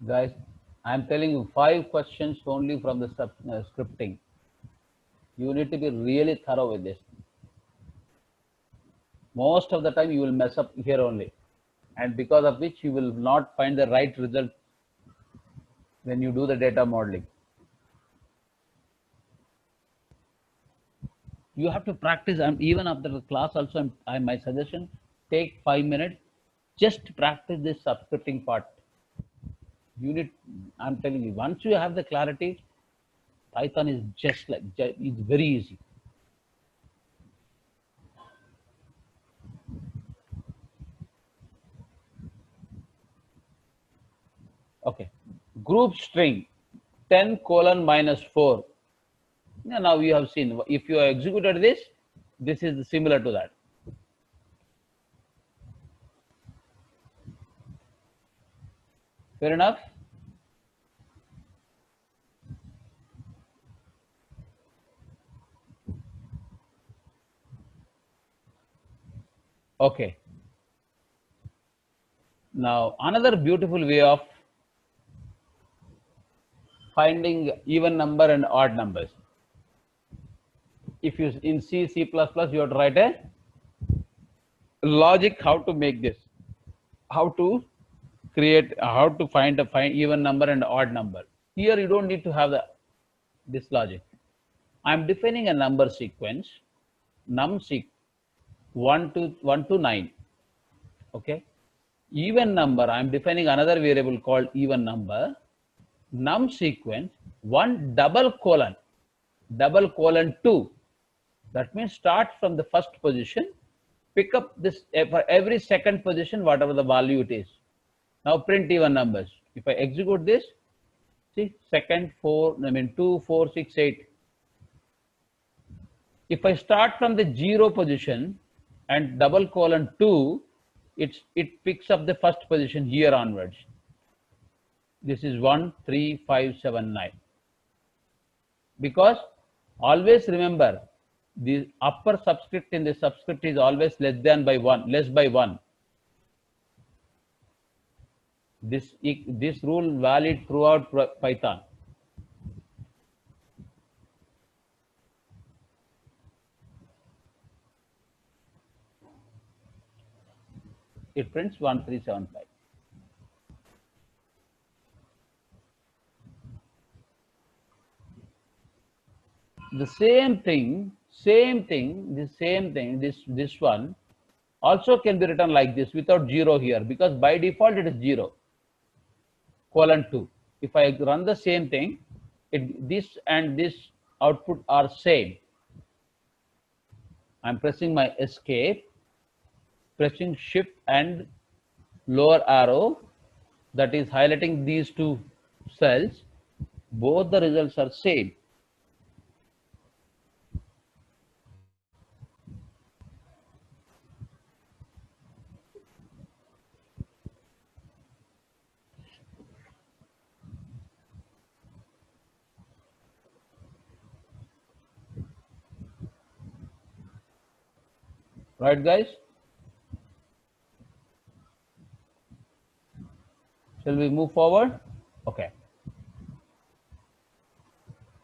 Guys, I'm telling you 5 questions only from the scripting. You need to be really thorough with this. Most of the time you will mess up here only, and because of which you will not find the right result when you do the data modeling. You have to practice, and even after the class also, my suggestion, take 5 minutes, just practice this subscripting part. You need, I'm telling you, once you have the clarity, Python is it's very easy. Okay, group string 10 colon minus 4. Now you have seen, if you have executed this, this is similar to that. Fair enough? Okay. Now another beautiful way of finding even number and odd numbers. If you in C, C++, you have to write a logic how to make this, how to create, how to find even number and odd number. Here you don't need to have this logic. I'm defining a number sequence, numseq 1 to 9. Okay. Even number, I'm defining another variable called even number. Num sequence 1 double colon 2. That means start from the first position, pick up this for every second position, whatever the value it is. Now print even numbers. If I execute this, see, second 2, 4, 6, 8. If I start from the 0 position and double colon 2, it picks up the first position here onwards. This is 1, 3, 5, 7, 9. Because always remember, the upper subscript in the subscript is always less by 1. This rule valid throughout Python. It prints 1375. The same thing, this one also can be written like this without 0 here, because by default it is 0 colon 2. If I run the same thing, this and this output are same. I'm pressing my escape, pressing shift and lower arrow, that is highlighting these two cells. Both the results are same. Right, guys? Shall we move forward? Okay.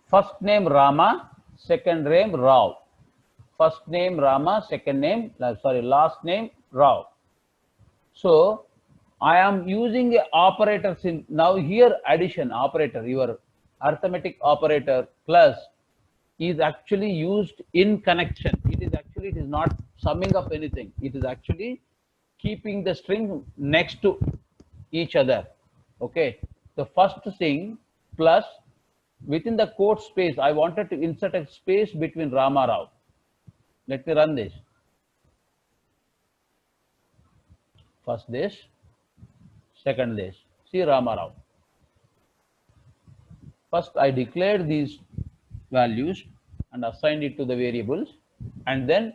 First name Rama, second name Rao. First name Rama, last name Rao. So I am using a operator. Now here addition operator, your arithmetic operator plus is actually used in connection. It is not summing up anything. It is actually keeping the string next to each other. Okay. The first thing plus within the quote space, I wanted to insert a space between Rama Rao. Let me run this. First this, second this. See Rama Rao. First I declared these values and assigned it to the variables, and then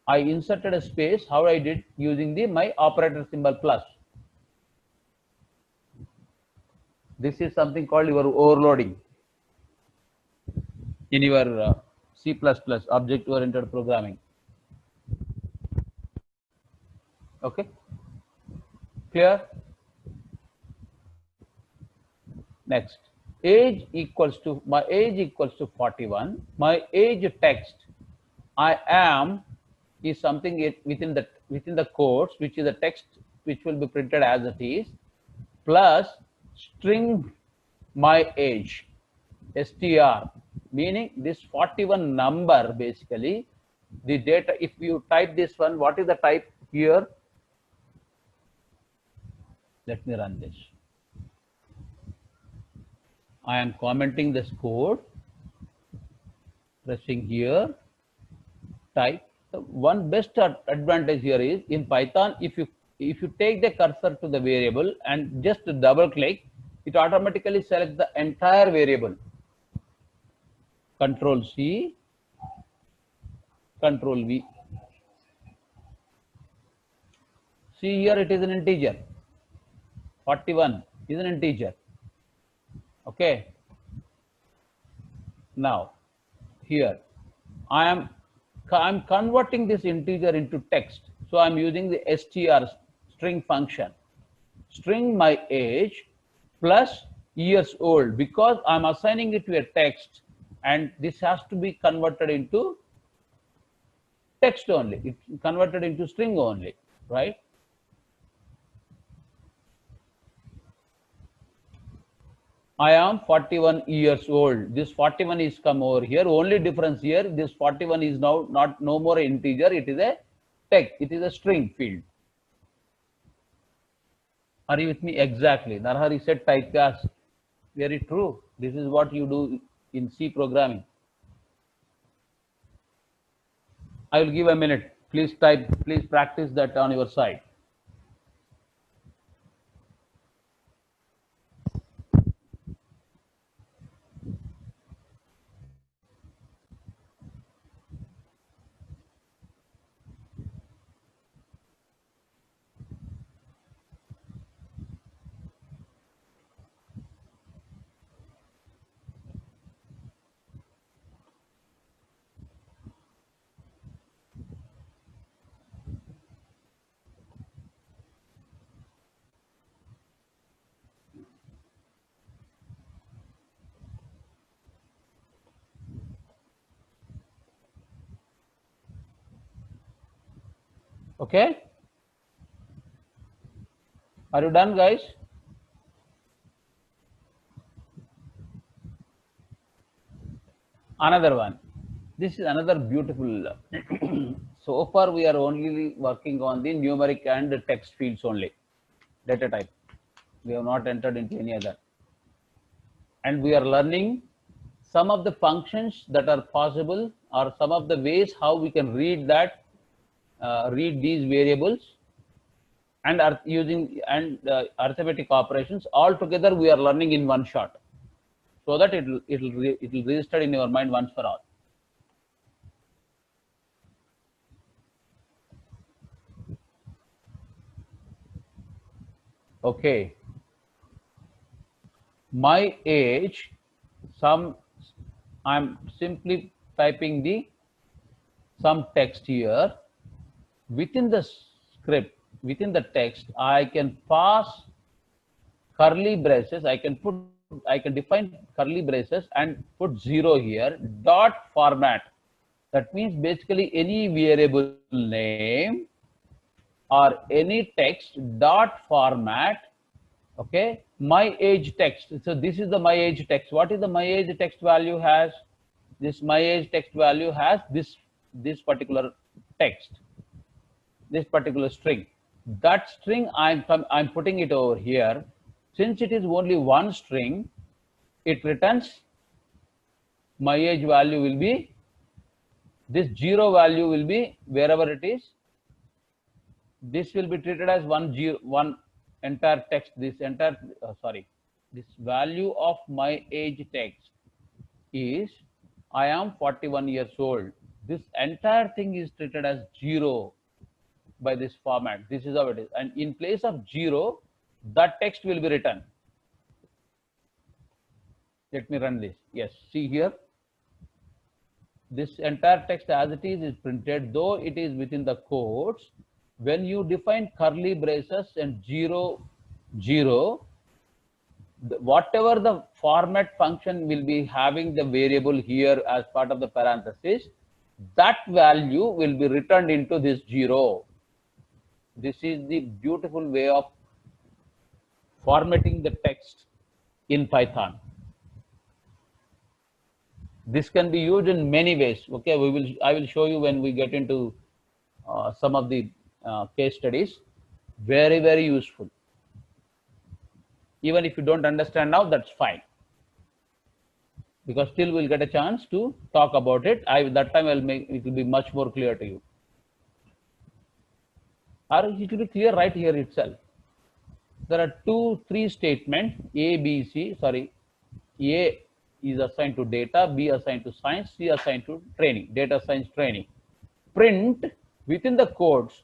I inserted a space. How I did, using my operator symbol plus. This is something called your overloading in your C++ object-oriented programming. Okay, clear? Next, age equals to, my age equals to 41. My age text, I am, is something within the quotes, which is a text which will be printed as it is, plus string my age, str, meaning this 41 number, basically the data. If you type this one, what is the type here? Let me run this. I am commenting this code, pressing here, type. One best advantage here is in Python, if you take the cursor to the variable and just double click, it automatically selects the entire variable. Control C, Control V. See here, it is an integer. 41 is an integer. Okay. Now here I'm converting this integer into text. So I'm using the str, string function. String my age plus years old, because I'm assigning it to a text, and this has to be converted into text only. It's converted into string only, right? I am 41 years old. This 41 is come over here. Only difference here, this 41 is now no more an integer. It is a text. It is a string field. Are you with me? Exactly. Narhari said typecast. Very true. This is what you do in C programming. I will give a minute. Please type. Please practice that on your side. Okay. Are you done, guys? Another one. This is another beautiful. So far, we are only working on the numeric and the text fields only, data type. We have not entered into any other. And we are learning some of the functions that are possible, or some of the ways how we can read that, read these variables, and are using arithmetic operations. All together, we are learning in one shot, so that it will register in your mind once for all. Okay. My age, I'm simply typing some text here. Within the script, within the text, I can pass curly braces. I can define curly braces and put 0 here, dot format. That means basically any variable name or any text, dot format. Okay, my age text. So this is the my age text. What is the my age text value has? This my age text value has this particular text, this particular string. That string I'm putting it over here. Since it is only one string, it returns my age value will be, this 0 value will be wherever it is. This will be treated as one entire text. This entire this value of my age text is I am 41 years old. This entire thing is treated as 0 by this format. This is how it is. And in place of 0, that text will be written. Let me run this. Yes, see here. This entire text as it is printed, though it is within the quotes. When you define curly braces and 0, 0, whatever the format function will be having the variable here as part of the parenthesis, that value will be returned into this 0. This is the beautiful way of formatting the text in Python. This can be used in many ways. Okay, I will show you when we get into some of the case studies. Very, very useful. Even if you don't understand now, that's fine, because still we'll get a chance to talk about it. That time I'll make it will be much more clear to you. Or it will be clear right here itself. There are three statements, A, B, C. Sorry, A is assigned to data, B assigned to science, C assigned to training, data science training. Print within the codes,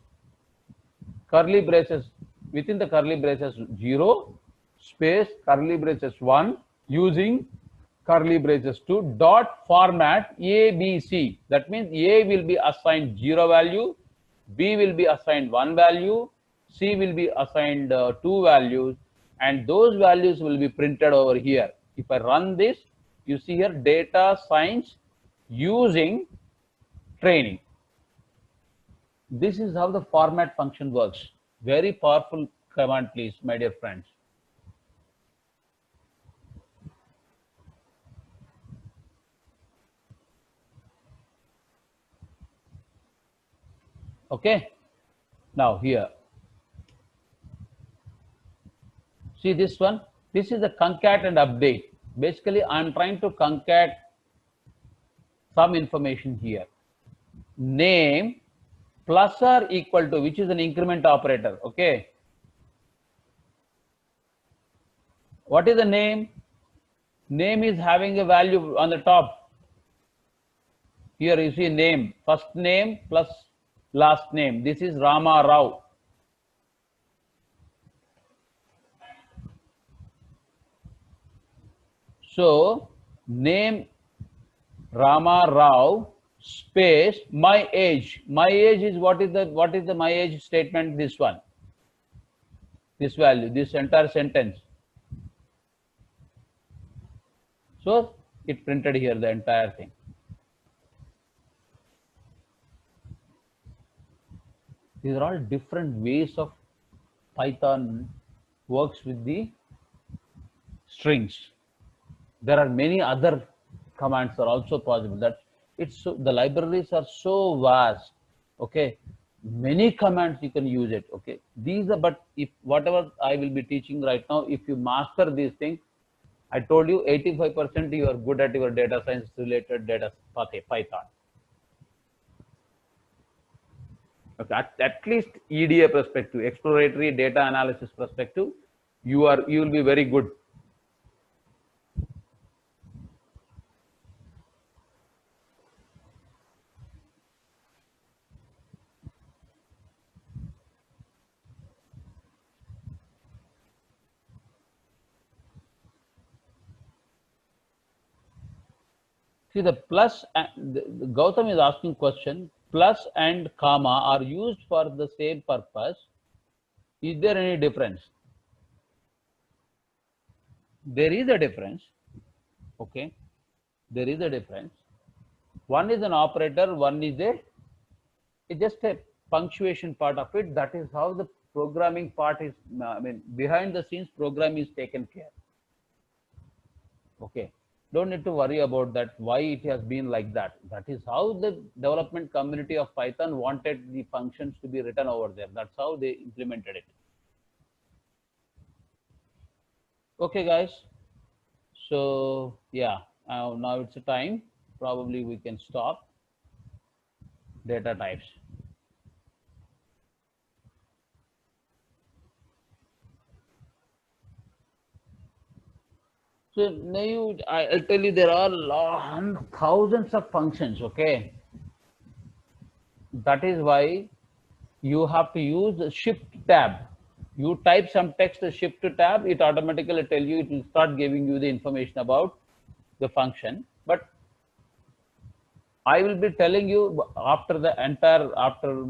curly braces, within the curly braces 0, space, curly braces 1, using curly braces 2, dot format A, B, C. That means A will be assigned 0 value, B will be assigned 1 value, C will be assigned 2 values, and those values will be printed over here. If I run this, you see here data science using training. This is how the format function works. Very powerful command, please, my dear friends. Okay, now here, see this one. This is the concat and update. Basically, I'm trying to concat some information here. Name plus or equal to, which is an increment operator. Okay, what is the name? Name is having a value on the top. Here you see name, first name plus last name. This is Rama Rao. So name Rama Rao space my age. My age is what is the my age statement? This one. This value, this entire sentence. So it printed here the entire thing. These are all different ways of Python works with the strings. There are many other commands are also possible. That it's so, the libraries are so vast. Okay, many commands you can use it. Okay, these are, but if whatever I will be teaching right now, if you master these things, I told you 85% you are good at your data science related data Python. Okay, at least EDA perspective, exploratory data analysis perspective, you will be very good. See the plus, the Gautam is asking question, plus and comma are used for the same purpose. Is there any difference? There is a difference. Okay, there is a difference. One is an operator, one is it's just a punctuation part of it. That is how the programming part is, I mean, behind the scenes program is taken care. Okay, don't need to worry about that, why it has been like that. That is how the development community of Python wanted the functions to be written over there. That's how they implemented it. Okay, guys. So yeah, now it's a time. Probably we can stop. Data types. So now I'll tell you there are thousands of functions. Okay, that is why you have to use the shift tab. You type some text, shift tab, it automatically tell you, it will start giving you the information about the function. But I will be telling you after the entire, after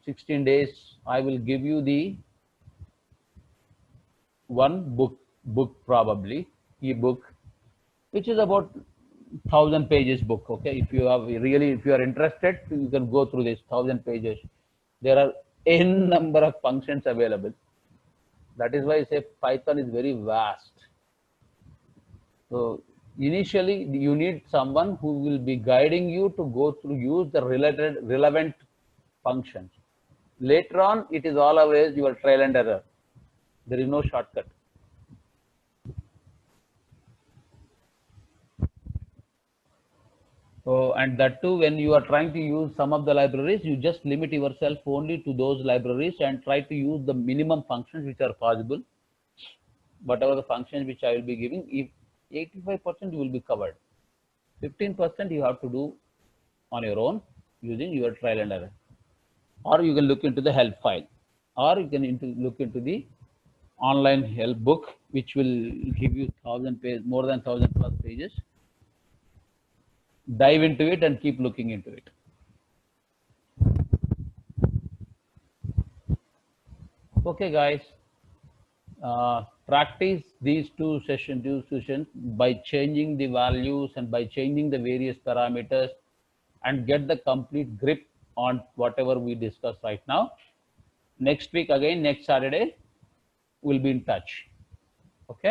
16 days, I will give you the one book, book, probably ebook, which is about 1,000 pages book. Okay, if you have really, if you are interested, you can go through this 1,000 pages. There are n number of functions available. That is why I say Python is very vast. So initially you need someone who will be guiding you to go through, use the relevant functions. Later on, it is always your trial and error. There is no shortcut. So, and that too, when you are trying to use some of the libraries, you just limit yourself only to those libraries and try to use the minimum functions which are possible. Whatever the functions which I will be giving, if 85% you will be covered, 15% you have to do on your own using your trial and error. Or you can look into the help file, or you can look into the online help book, which will give you 1,000 pages, more than 1,000 plus pages. Dive into it and keep looking into it. Okay, guys. Practice these two sessions by changing the values and by changing the various parameters, and get the complete grip on whatever we discussed right now. Next week again, next Saturday, we'll be in touch. Okay.